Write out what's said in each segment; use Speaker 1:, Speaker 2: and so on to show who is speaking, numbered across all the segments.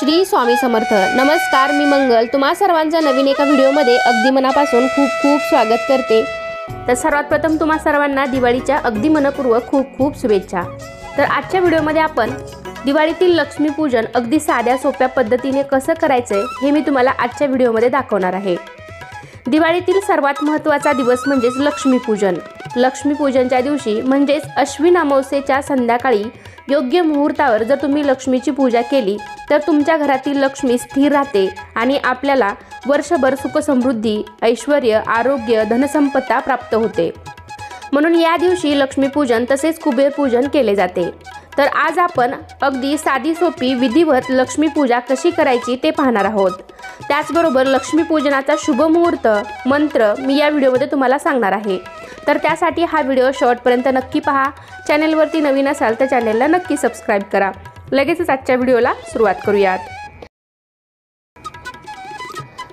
Speaker 1: श्री स्वामी समर्थ। नमस्कार, मी मंगल तुम्हा सर्वांचं नवीन एका व्हिडिओमध्ये अगदी मनापासून खूप खूप स्वागत करते। तर सर्वात प्रथम तुम्हा सर्वांना दिवाळीच्या अगदी मनपूर्वक खूप खूप शुभेच्छा। तर आजच्या व्हिडिओमध्ये आपण दिवाळीतील लक्ष्मीपूजन अगदी साध्या सोप्या पद्धतीने कसं करायचं हे मी तुम्हाला आजच्या व्हिडिओमध्ये दाखवणार आहे। दिवाळीतील सर्वात महत्त्वाचा दिवस म्हणजेच लक्ष्मीपूजन। लक्ष्मीपूजनच्या दिवशी म्हणजेच अश्विन अमावस्येच्या संध्याकाळी योग्य मुहूर्तावर जर तुम्ही लक्ष्मीची पूजा केली तर तुमच्या घरातील लक्ष्मी स्थिर राहते आणि आपल्याला वर्षभर सुख समृद्धी, ऐश्वर्य, आरोग्य, धनसंपदा प्राप्त होते। म्हणून या दिवशी लक्ष्मीपूजन तसेच कुबेरपूजन केले जाते। तर आज आपण अगदी साधी सोपी विधिवत लक्ष्मी पूजा कशी करायची ते पाहणार आहोत। त्याचबरोबर लक्ष्मीपूजनाचा शुभ मुहूर्त मंत्र मी या व्हिडिओमध्ये तुम्हाला सांगणार आहे। तर त्यासाठी हा व्हिडिओ शेवटपर्यंत नक्की पहा। चॅनलवरती नवीन असाल तर चॅनलला नक्की सबस्क्राइब करा। लगेचच आजच्या व्हिडिओला सुरुवात करूयात।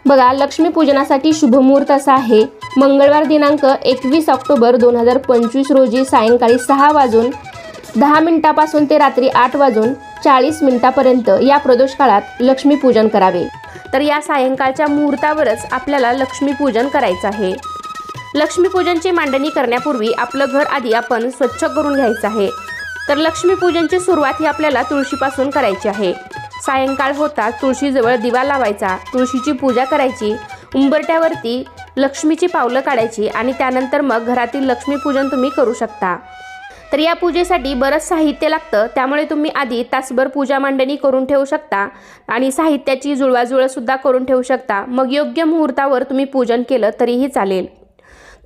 Speaker 1: बघा, लक्ष्मीपूजनासाठी शुभ मुहूर्त असा आहे मंगळवार दिनांक 21 ऑक्टोबर 2025 रोजी सायंकाळी 6:10 पासून ते रात्री 8:40 पर्यंत या प्रदोष काळात लक्ष्मीपूजन करावे। तर या सायंकाळच्या मुहूर्तावरच आपल्याला लक्ष्मीपूजन करायचं आहे। लक्ष्मीपूजनची मांडणी करण्यापूर्वी आपलं घर आधी आपण स्वच्छ करून घ्यायचं आहे। तर लक्ष्मीपूजनची सुरुवात ही आपल्याला तुळशीपासून करायची आहे। सायंकाळ होताच तुळशीजवळ दिवा लावायचा, तुळशीची पूजा करायची, उंबरठ्यावरती लक्ष्मीची पावलं काढायची आणि त्यानंतर मग घरातील लक्ष्मीपूजन तुम्ही करू शकता। तर या पूजेसाठी बरंच साहित्य लागतं, त्यामुळे तुम्ही आधी तासभर पूजा मांडणी करून ठेवू शकता आणि साहित्याची जुळवाजुळव सुद्धा करून ठेवू शकता। मग योग्य मुहूर्तावर तुम्ही पूजन केलं तरीही चालेल।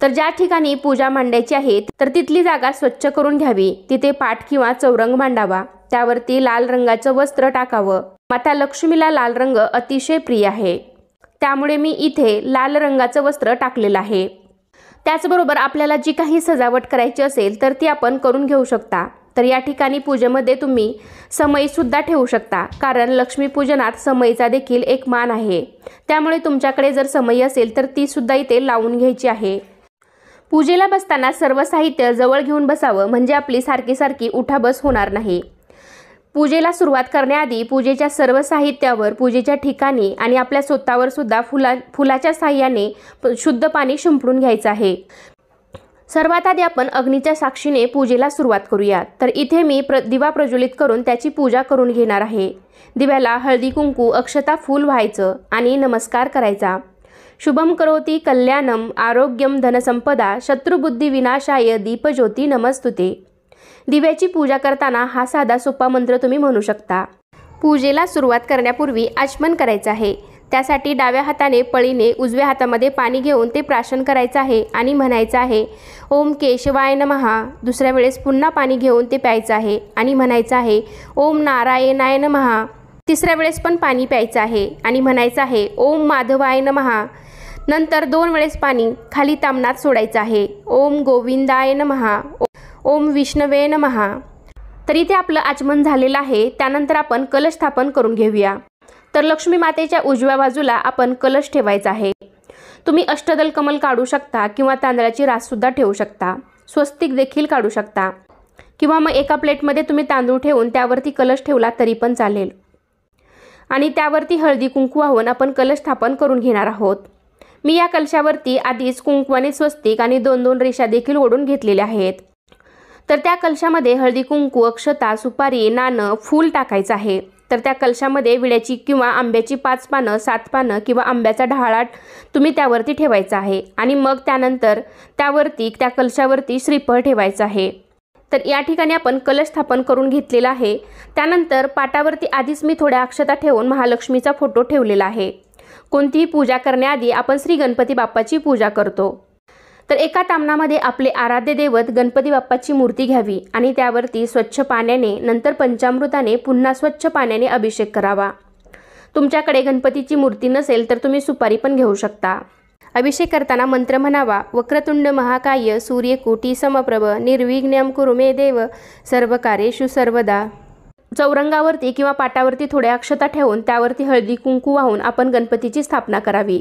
Speaker 1: तर ज्या ठिकाणी पूजा मांडायची आहे तर तिथली जागा स्वच्छ करून घ्यावी। तिथे पाट किंवा चौरंग मांडावा, त्यावरती लाल रंगाचं वस्त्र टाकावं। माता लक्ष्मीला लाल रंग अतिशय प्रिय आहे, त्यामुळे मी इथे लाल रंगाचं वस्त्र टाकलेलं आहे। त्याचबरोबर आपल्याला जी काही सजावट करायची असेल तर ती आपण करून घेऊ शकता। तर या ठिकाणी पूजेमध्ये तुम्ही समई सुद्धा ठेवू शकता, कारण लक्ष्मीपूजनात समईचा देखील एक मान आहे। त्यामुळे तुमच्याकडे जर समई असेल तर ती सुद्धा इथे लावून घ्यायची आहे। पूजेला बसताना सर्व साहित्य जवळ घेऊन बसावं, म्हणजे आपली सारखी उठाबस होणार नाही। पूजेला सुरुवात करण्याआधी पूजेच्या सर्व साहित्यावर, पूजेच्या ठिकाणी आणि आपल्या स्वतःवर सुद्धा फुलाच्या साह्याने शुद्ध पाणी शिंपडून घ्यायचं आहे। सर्वात आधी आपण अग्नीच्या साक्षीने पूजेला सुरुवात करूया। तर इथे मी दिवा प्रज्वलित करून त्याची पूजा करून घेणार आहे। दिव्याला हळदी कुंकू, अक्षता, फूल व्हायचं आणि नमस्कार करायचा। शुभम करोति कल्याणम आरोग्यम धनसंपदा शत्रुबुद्धी विनाशाय दीपज्योती नमस्तुते। दिव्याची पूजा करताना हा साधा सोपा मंत्र तुम्ही म्हणू शकता। पूजेला सुरुवात करण्यापूर्वी आचमन करायचं आहे। त्यासाठी डाव्या हाताने पळीने उजव्या हातामध्ये पाणी घेऊन ते प्राशन करायचं आहे आणि म्हणायचं आहे ओम केशवाय नमः। दुसऱ्या वेळेस पुन्हा पाणी घेऊन ते प्यायचं आहे आणि म्हणायचं आहे ओम नारायणाय नमः। तिसऱ्या वेळेस पण पाणी प्यायचं आहे आणि म्हणायचं आहे ओम माधवाय नमः। नंतर 2 वेळेस पाणी खाली तामनात सोडायचं आहे। ओम गोविंदाय नमः, ओम विष्णवे नमः। तर इथे आपलं आचमन झालेलं आहे। त्यानंतर आपण कलश स्थापन करून घेऊया। तर लक्ष्मी मातेच्या उजव्या बाजूला आपण कलश ठेवायचा आहे। तुम्ही अष्टदल कमल काढू शकता किंवा तांदळाची रास सुद्धा ठेवू शकता, स्वस्तिक देखील काढू शकता, किंवा मग एका प्लेटमध्ये तुम्ही तांदूळ ठेवून त्यावरती कलश ठेवला तरी पण चालेल। आणि त्यावरती हळदी कुंकू वाहून आपण कलश स्थापन करून घेणार आहोत। मी या कलशावरती आधीच कुंकवाने स्वस्तिक आणि 2-2 रेषा देखील ओढून घेतलेल्या आहेत। तर त्या कलशामध्ये हळदी कुंकू, अक्षता, सुपारी, नाणं, फूल टाकायचं आहे। तर त्या कलशामध्ये विड्याची किंवा आंब्याची 5 पानं, 7 पानं किंवा आंब्याचा ढाळा तुम्ही त्यावरती ठेवायचा आहे आणि मग त्यानंतर त्या कलशावरती श्रीफळ ठेवायचं आहे। तर या ठिकाणी आपण कलश स्थापन करून घेतलेला आहे। त्यानंतर पाटावरती आधीच मी थोड्या अक्षता ठेवून महालक्ष्मीचा फोटो ठेवलेला आहे। कोणतीही पूजा करण्याआधी आपण श्री गणपती बाप्पाची पूजा करतो। तर एका तामणामध्ये आपले आराध्य दैवत गणपती बाप्पाची मूर्ती घ्यावी आणि त्यावरती स्वच्छ पाण्याने, नंतर पंचामृताने, पुन्हा स्वच्छ पाण्याने अभिषेक करावा। तुमच्याकडे गणपतीची मूर्ती नसेल तर तुम्ही सुपारी पण घेऊ शकता। अभिषेक करताना मंत्र म्हणावा वक्रतुंड महाकाय सूर्यकोटी समप्रभ निर्विघ्नं कुरु मे देव सर्वकार्येषु सर्वदा। चौरंगावरती किंवा पाटावरती थोड्या अक्षता ठेवून त्यावरती हळदी कुंकू वाहून आपण गणपतीची स्थापना करावी।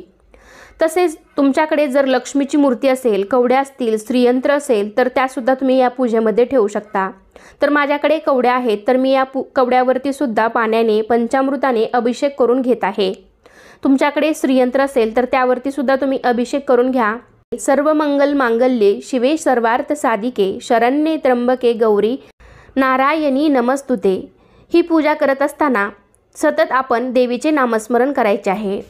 Speaker 1: तसेच तुमच्याकडे जर लक्ष्मीची मूर्ती असेल, कवड्या असतील, श्रीयंत्र असेल तर त्यासुद्धा तुम्ही या पूजेमध्ये ठेवू शकता। तर माझ्याकडे कवड्या आहेत, तर मी या कवड्यावरती सुद्धा पाण्याने पंचामृताने अभिषेक करून घेत आहे। तुमच्याकडे श्रीयंत्र असेल तर त्यावरती सुद्धा तुम्ही अभिषेक करून घ्या। सर्व मंगल मांगल्ये शिवे सर्वार्थ साधिके शरण्ये त्र्यंबके गौरी नारायणी नमस्तुते। ही पूजा करत असताना सतत आपण देवीचे नामस्मरण करायचे आहे।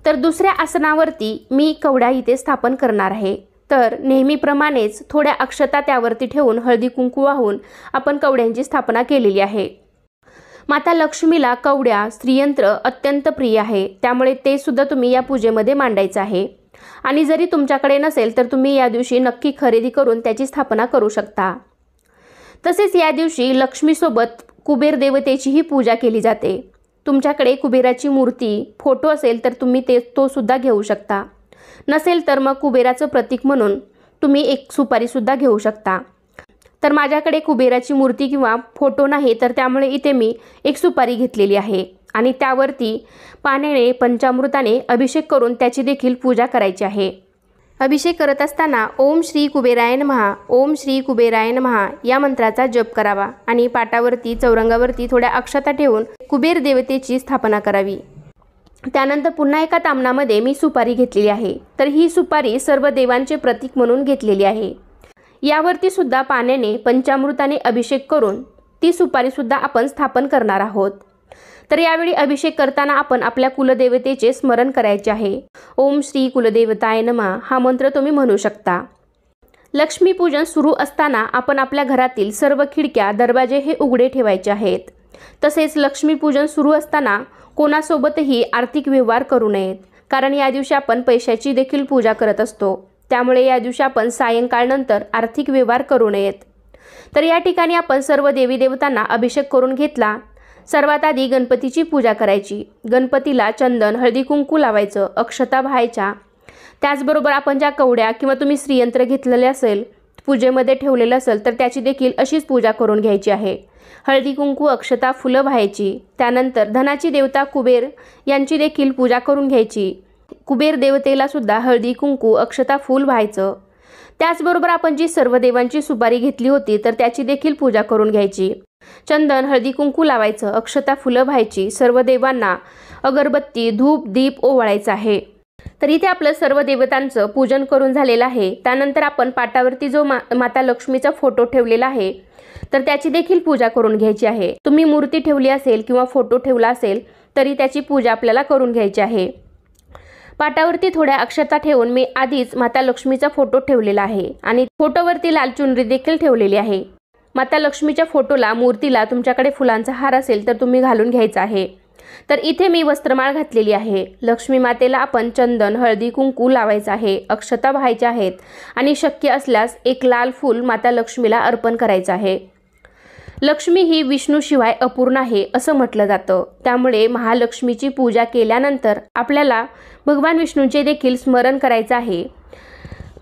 Speaker 1: तर दुसऱ्या आसनावरती मी कवड्या इथे स्थापन करणार आहे। तर नेहमीप्रमाणेच थोड्या अक्षता त्यावरती ठेवून हळदी कुंकू वाहून आपण कवड्यांची स्थापना केलेली आहे। माता लक्ष्मीला कवड्या, श्रीयंत्र अत्यंत प्रिय आहे, त्यामुळे ते सुद्धा तुम्ही या पूजेमध्ये मांडायचं आहे। आणि जरी तुमच्याकडे नसेल तर तुम्ही या दिवशी नक्की खरेदी करून त्याची स्थापना करू शकता। तसेच या दिवशी लक्ष्मीसोबत कुबेर देवतेचीही पूजा केली जाते। तुमच्याकडे कुबेराची मूर्ती, फोटो असेल तर तुम्ही तो सुद्धा घेऊ शकता। नसेल तर मग कुबेराचं प्रतीक म्हणून तुम्ही एक सुपारी सुद्धा घेऊ शकता। तर माझ्याकडे कुबेराची मूर्ती किंवा फोटो नाही, तर त्यामुळे इथे मी एक सुपारी घेतलेली आहे आणि त्यावरती पाण्याने पंचामृताने अभिषेक करून त्याची देखील पूजा करायची आहे। अभिषेक करत असताना ओम श्री कुबेराय नमः, ओम श्री कुबेराय नमः या मंत्राचा जप करावा आणि पाटावरती, चौरंगावरती थोड्या अक्षता ठेवून कुबेर देवतेची स्थापना करावी। त्यानंतर पुन्हा एका तामणामध्ये मी सुपारी घेतलेली आहे। तर ही सुपारी सर्व देवांचे प्रतीक म्हणून घेतलेली आहे। यावरती सुद्धा पाण्याने पंचामृताने अभिषेक करून ती सुपारी सुद्धा आपण स्थापन करणार आहोत। तर यावेळी अभिषेक करताना आपण आपल्या कुलदेवतेचे स्मरण करायचे आहे। ओम श्री कुलदेवताय नमः हा मंत्र तुम्ही म्हणू शकता। लक्ष्मीपूजन सुरू असताना आपण आपल्या घरातील सर्व खिडक्या, दरवाजे हे उघडे ठेवायचे आहेत। तसेच लक्ष्मीपूजन सुरू असताना कोणासोबतही आर्थिक व्यवहार करू नयेत, कारण या दिवशी आपण पैशाची देखील पूजा करत असतो। त्यामुळे या दिवशी आपण सायंकाळनंतर आर्थिक व्यवहार करू नयेत। तर या ठिकाणी आपण सर्व देवी देवतांना अभिषेक करून घेतला। सर्वात आधी गणपतीची पूजा करायची। गणपतीला चंदन, हळदी कुंकू लावायचं, अक्षता व्हायच्या। त्याचबरोबर आपण ज्या कवड्या किंवा तुम्ही श्रीयंत्र घेतलेले असेल, पूजेमध्ये ठेवलेलं असेल तर त्याची देखील अशीच पूजा करून घ्यायची आहे। हळदी कुंकू, अक्षता, फुलं व्हायची। त्यानंतर धनाची देवता कुबेर यांची देखील पूजा करून घ्यायची। कुबेर देवतेला सुद्धा हळदी कुंकू, अक्षता, फूल व्हायचं। त्याचबरोबर आपण जी सर्व देवांची सुपारी घेतली होती तर त्याची देखील पूजा करून घ्यायची। चंदन, हळदी कुंकू लावायचं, अक्षता, फुलं व्हायची। सर्व देवांना अगरबत्ती, धूप, दीप ओवाळायचं आहे। तर इथे आपलं सर्व देवतांचं पूजन करून झालेलं आहे। त्यानंतर आपण पाटावरती जो माता लक्ष्मीचा फोटो ठेवलेला आहे तर त्याची देखील पूजा करून घ्यायची आहे। तुम्ही मूर्ती ठेवली असेल किंवा फोटो ठेवला असेल तरी त्याची पूजा आपल्याला करून घ्यायची आहे। पाटावरती थोड्या अक्षता ठेवून मी आधीच माता लक्ष्मीचा फोटो ठेवलेला आहे आणि फोटोवरती लाल चुनरी देखील ठेवलेली आहे। माता लक्ष्मीच्या फोटोला, मूर्तीला तुमच्याकडे फुलांचा हार असेल तर तुम्ही घालून घ्यायचा आहे। तर इथे मी वस्त्रमाळ घातलेली आहे। लक्ष्मी मातेला आपण चंदन, हळदी कुंकू लावायचं आहे, अक्षता व्हायच्या आहेत आणि शक्य असल्यास एक लाल फूल माता लक्ष्मीला अर्पण करायचं आहे। लक्ष्मी ही विष्णूशिवाय अपूर्ण आहे असं म्हटलं जातं। त्यामुळे महालक्ष्मीची पूजा केल्यानंतर आपल्याला भगवान विष्णूंचे देखील स्मरण करायचं आहे।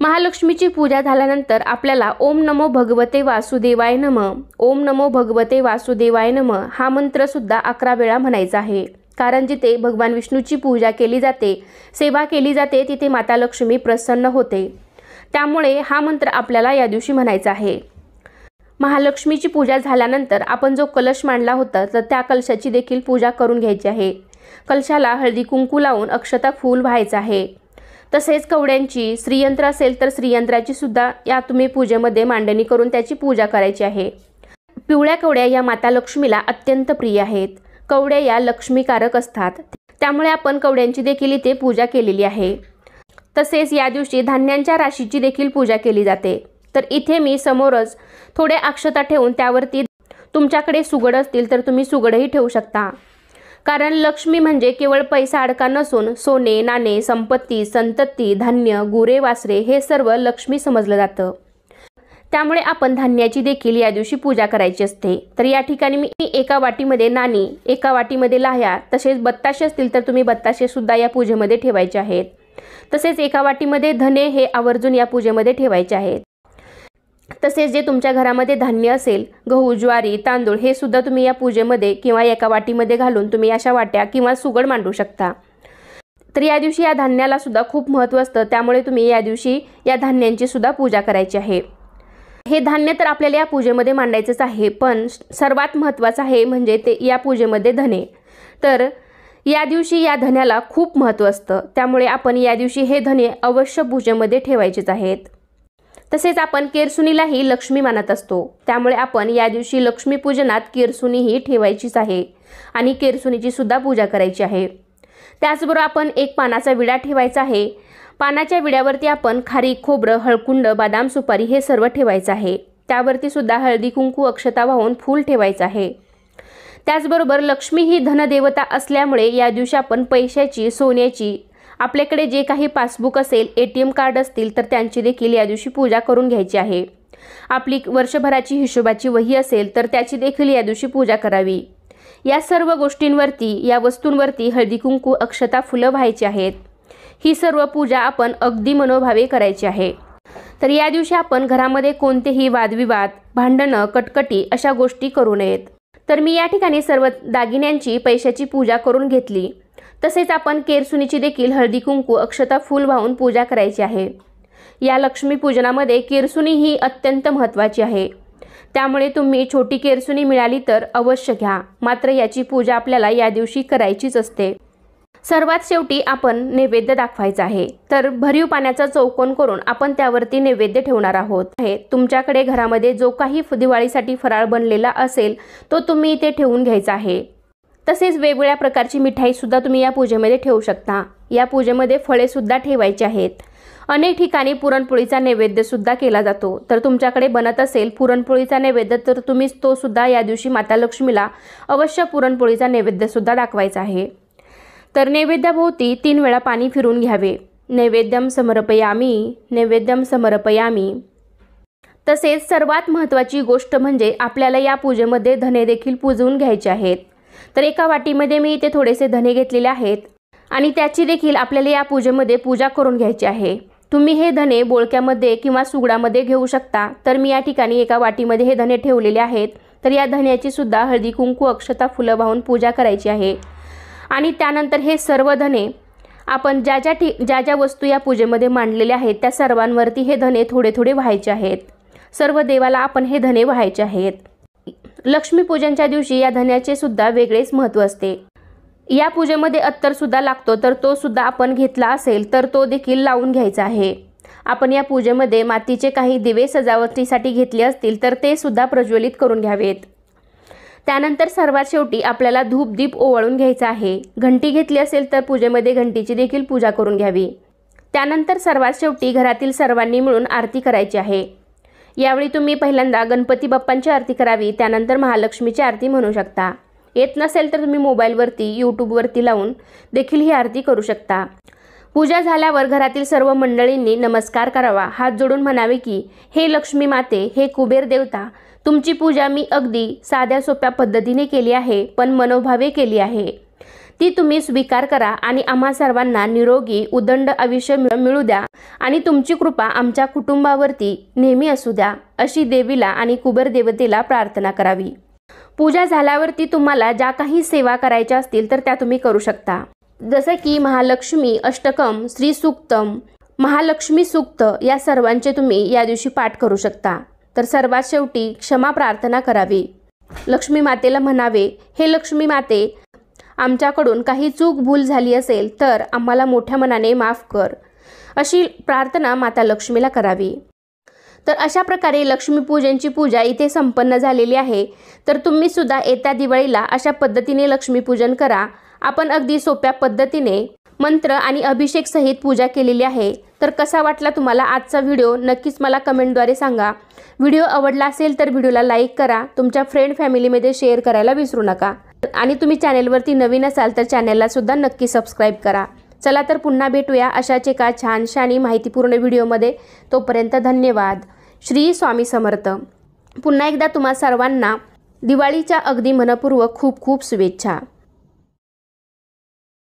Speaker 1: महालक्ष्मीची पूजा झाल्यानंतर आपल्याला ओम नमो भगवते वासुदेवाय नमः, ओम नमो भगवते वासुदेवाय नमः हा मंत्र सुद्धा 11 वेळा म्हणायचा आहे। कारण जिथे भगवान विष्णूची पूजा केली जाते, सेवा केली जाते, तिथे माता लक्ष्मी प्रसन्न होते। त्यामुळे हा मंत्र आपल्याला या दिवशी म्हणायचा आहे। महालक्ष्मीची पूजा झाल्यानंतर आपण जो कलश मांडला होता तर त्या कलशाची देखील पूजा करून घ्यायची आहे। कलशाला हळदी कुंकू लावून अक्षता, फूल व्हायचं आहे। तसेच कवड्यांची, श्रीयंत्र असेल तर श्रीयंत्राची सुद्धा या तुम्ही पूजेमध्ये मांडणी करून त्याची पूजा करायची आहे। पिवळ्या कवड्या या माता लक्ष्मीला अत्यंत प्रिय आहेत। कवड्या या लक्ष्मीकारक असतात, त्यामुळे आपण कवड्यांची देखील इथे पूजा केलेली आहे। तसेच या दिवशी धान्यांच्या राशीची देखील पूजा केली जाते। तर इथे मी समोरच थोडे अक्षता ठेवून त्यावरती तुमच्याकडे सुगड असतील तर तुम्ही सुगडही ठेवू शकता। कारण लक्ष्मी म्हणजे केवळ पैसा अडका नसून सोने, नाणे, संपत्ती, संतती, धान्य, गुरे, वासरे हे सर्व लक्ष्मी समजलं जातं। त्यामुळे आपण धान्याची देखील या दिवशी पूजा करायची असते। तर या ठिकाणी मी एका वाटीमध्ये नाणी, एका वाटीमध्ये लाह्या, तसेच बत्ताशे असतील तर तुम्ही बत्ताशे सुद्धा या पूजेमध्ये ठेवायचे आहेत। तसेच एका वाटीमध्ये धने हे आवर्जून या पूजेमध्ये ठेवायचे आहेत। तसेच जे तुमच्या घरामध्ये धान्य असेल, गहू, ज्वारी, तांदूळ हे सुद्धा तुम्ही या पूजेमध्ये किंवा एका वाटीमध्ये घालून तुम्ही अशा वाट्या किंवा सुगड मांडू शकता। तर या दिवशी या धान्याला सुद्धा खूप महत्त्व असतं, त्यामुळे तुम्ही या दिवशी या धान्यांची सुद्धा पूजा करायची आहे। हे धान्य तर आपल्याला या पूजेमध्ये मांडायचंच आहे, पण सर्वात महत्त्वाचं आहे म्हणजे ते या पूजेमध्ये धने। तर या दिवशी या धन्याला खूप महत्त्व असतं, त्यामुळे आपण या दिवशी हे धने अवश्य पूजेमध्ये ठेवायचेच आहेत। तसेच आपण केरसुणीलाही लक्ष्मी मानत असतो, त्यामुळे आपण या दिवशी लक्ष्मी पूजनात केरसुणीही ठेवायचीच आहे आणि केरसुणीची सुद्धा पूजा करायची आहे। त्याचबरोबर आपण एक पानाचा विडा ठेवायचा आहे। पानाच्या विड्यावरती आपण खारीक, खोबरं, हळकुंड, बदाम, सुपारी हे सर्व ठेवायचं आहे। त्यावरती सुद्धा हळदी, कुंकू, अक्षता वाहून फूल ठेवायचं आहे। त्याचबरोबर लक्ष्मी ही धनदेवता असल्यामुळे या दिवशी आपण पैशाची, सोन्याची, आपल्याकडे जे काही पासबुक असेल, ATM कार्ड असतील तर त्यांची देखील या दिवशी पूजा करून घ्यायची आहे। आपली वर्षभराची हिशोबाची वही असेल तर त्याची देखील या दिवशी पूजा करावी। या सर्व गोष्टींवरती, या वस्तूंवरती हळदी, कुंकू, अक्षता, फुलं व्हायची आहेत। ही सर्व पूजा आपण अगदी मनोभावे करायची आहे। तर या दिवशी आपण घरामध्ये कोणतेही वादविवाद, भांडणं, कटकटी अशा गोष्टी करू नयेत। तर मी या ठिकाणी सर्व दागिन्यांची, पैशाची पूजा करून घेतली। तसेच आपण केरसुणीची देखील हळदी, कुंकू, अक्षता, फूल वाहून पूजा करायची आहे। या लक्ष्मी पूजनामध्ये केरसुणी ही अत्यंत महत्त्वाची आहे, त्यामुळे तुम्ही छोटी केरसुणी मिळाली तर अवश्य घ्या, मात्र याची पूजा आपल्याला या दिवशी करायचीच असते। सर्वात शेवटी आपण नैवेद्य दाखवायचा आहे। तर भरीव पाण्याचा चौकोन करून आपण त्यावरती नैवेद्य ठेवणार आहोत। तुमच्याकडे घरामध्ये जो काही दिवाळीसाठी फराळ बनलेला असेल तो तुम्ही इथे ठेवून घ्यायचा आहे। तसेच वेगवेगळ्या प्रकारची मिठाई सुद्धा तुम्ही या पूजेमध्ये ठेवू शकता। या पूजेमध्ये फळे सुद्धा ठेवायची आहेत। अनेक ठिकाणी पुरणपोळीचा नैवेद्य सुद्धा केला जातो, तर तुमच्याकडे बनत असेल पुरणपोळीचा नैवेद्य तर तुम्ही तो सुद्धा या दिवशी माता लक्ष्मीला अवश्य पुरणपोळीचा नैवेद्य सुद्धा दाखवायचा आहे। तर नैवेद्याभोवती 3 वेळा पाणी फिरून घ्यावे। नैवेद्यम समर्पयामी, नैवेद्यम समर्पयामी। तसेच सर्वात महत्त्वाची गोष्ट म्हणजे आपल्याला या पूजेमध्ये धने देखील पूजवून घ्यायचे आहेत। तर एका वाटीमध्ये मी इथे थोडेसे धने घेतलेले आहेत आणि त्याची देखील आपल्याला या पूजेमध्ये पूजा करून घ्यायची आहे। तुम्ही हे धने बोळक्यामध्ये किंवा सुगडामध्ये घेऊ शकता। तर मी या ठिकाणी एका वाटीमध्ये हे धने ठेवलेले आहेत। तर या धन्याची सुद्धा हळदी, कुंकू, अक्षता, फुलं वाहून पूजा करायची आहे। आणि त्यानंतर हे सर्व धने आपण ज्या ज्या वस्तू या पूजेमध्ये मांडलेल्या आहेत त्या सर्वांवरती हे धने थोडे थोडे व्हायचे आहेत। सर्व देवाला आपण हे धने व्हायचे आहेत। लक्ष्मीपूजनच्या दिवशी या धन्याचे सुद्धा वेगळेच महत्त्व असते। या पूजेमध्ये अत्तर सुद्धा लागतो, तर तो सुद्धा आपण घेतला असेल तर तो देखील लावून घ्यायचा आहे। आपण या पूजेमध्ये मातीचे काही दिवे सजावटीसाठी घेतले असतील तर ते सुद्धा प्रज्वलित करून घ्यावेत। त्यानंतर सर्वात शेवटी आपल्याला धूप दीप ओवाळून घ्यायचा आहे। घंटी घेतली असेल तर पूजेमध्ये घंटीची देखील पूजा करून घ्यावी। त्यानंतर सर्वात शेवटी घरातील सर्वांनी मिळून आरती करायची आहे। यावेळी तुम्ही पहिल्यांदा गणपती बाप्पांची आरती करावी, त्यानंतर महालक्ष्मीची आरती म्हणू शकता। येत नसेल तर तुम्ही मोबाईलवरती, यूट्यूबवरती लावून देखील ही आरती करू शकता। पूजा झाल्यावर घरातील सर्व मंडळींनी नमस्कार करावा, हात जोडून म्हणावे की हे लक्ष्मी माते, हे कुबेर देवता, तुमची पूजा मी अगदी साध्या सोप्या पद्धतीने केली आहे, पण मनोभावे केली आहे। ती तुम्ही स्वीकार करा आणि आम्हा सर्वांना निरोगी उदंड आयुष्य मिळू द्या आणि तुमची कृपा आमच्या कुटुंबावरती नेहमी असू द्या, अशी देवीला आणि कुबेर देवतेला प्रार्थना करावी। पूजा झाल्यावरती तुम्हाला ज्या काही सेवा करायच्या असतील तर त्या तुम्ही करू शकता, जसं की महालक्ष्मी अष्टकम, श्री सूक्तम, महालक्ष्मी सूक्त या सर्वांचे तुम्ही या दिवशी पाठ करू शकता। तर सर्वात शेवटी क्षमा प्रार्थना करावी। लक्ष्मी मातेला म्हणावे, हे लक्ष्मी माते, आमच्याकडून काही चूक भूल झाली असेल तर आम्हाला मोठ्या मनाने माफ कर, अशी प्रार्थना माता लक्ष्मीला करावी। तर अशा प्रकारे लक्ष्मीपूजनची पूजा इथे संपन्न झालेली आहे। तर तुम्ही सुद्धा येत्या दिवाळीला अशा पद्धतीने लक्ष्मीपूजन करा। आपण अगदी सोप्या पद्धतीने मंत्र आणि अभिषेक सहित पूजा केलेली आहे। तर कसा वाटला तुम्हाला आजचा व्हिडिओ नक्कीच मला कमेंटद्वारे सांगा। व्हिडिओ आवडला असेल तर व्हिडिओला लाईक करा, तुमच्या फ्रेंड फॅमिलीमध्ये शेअर करायला विसरू नका आणि तुम्ही चॅनेलवरती नवीन असाल तर चॅनेलला सुद्धा नक्की सबस्क्राईब करा। चला तर पुन्हा भेटूया अशाच एका छानशा आणि माहितीपूर्ण व्हिडिओमध्ये। तोपर्यंत धन्यवाद। श्री स्वामी समर्थ। पुन्हा एकदा तुम्हा सर्वांना दिवाळीच्या अगदी मनपूर्वक खूप खूप शुभेच्छा।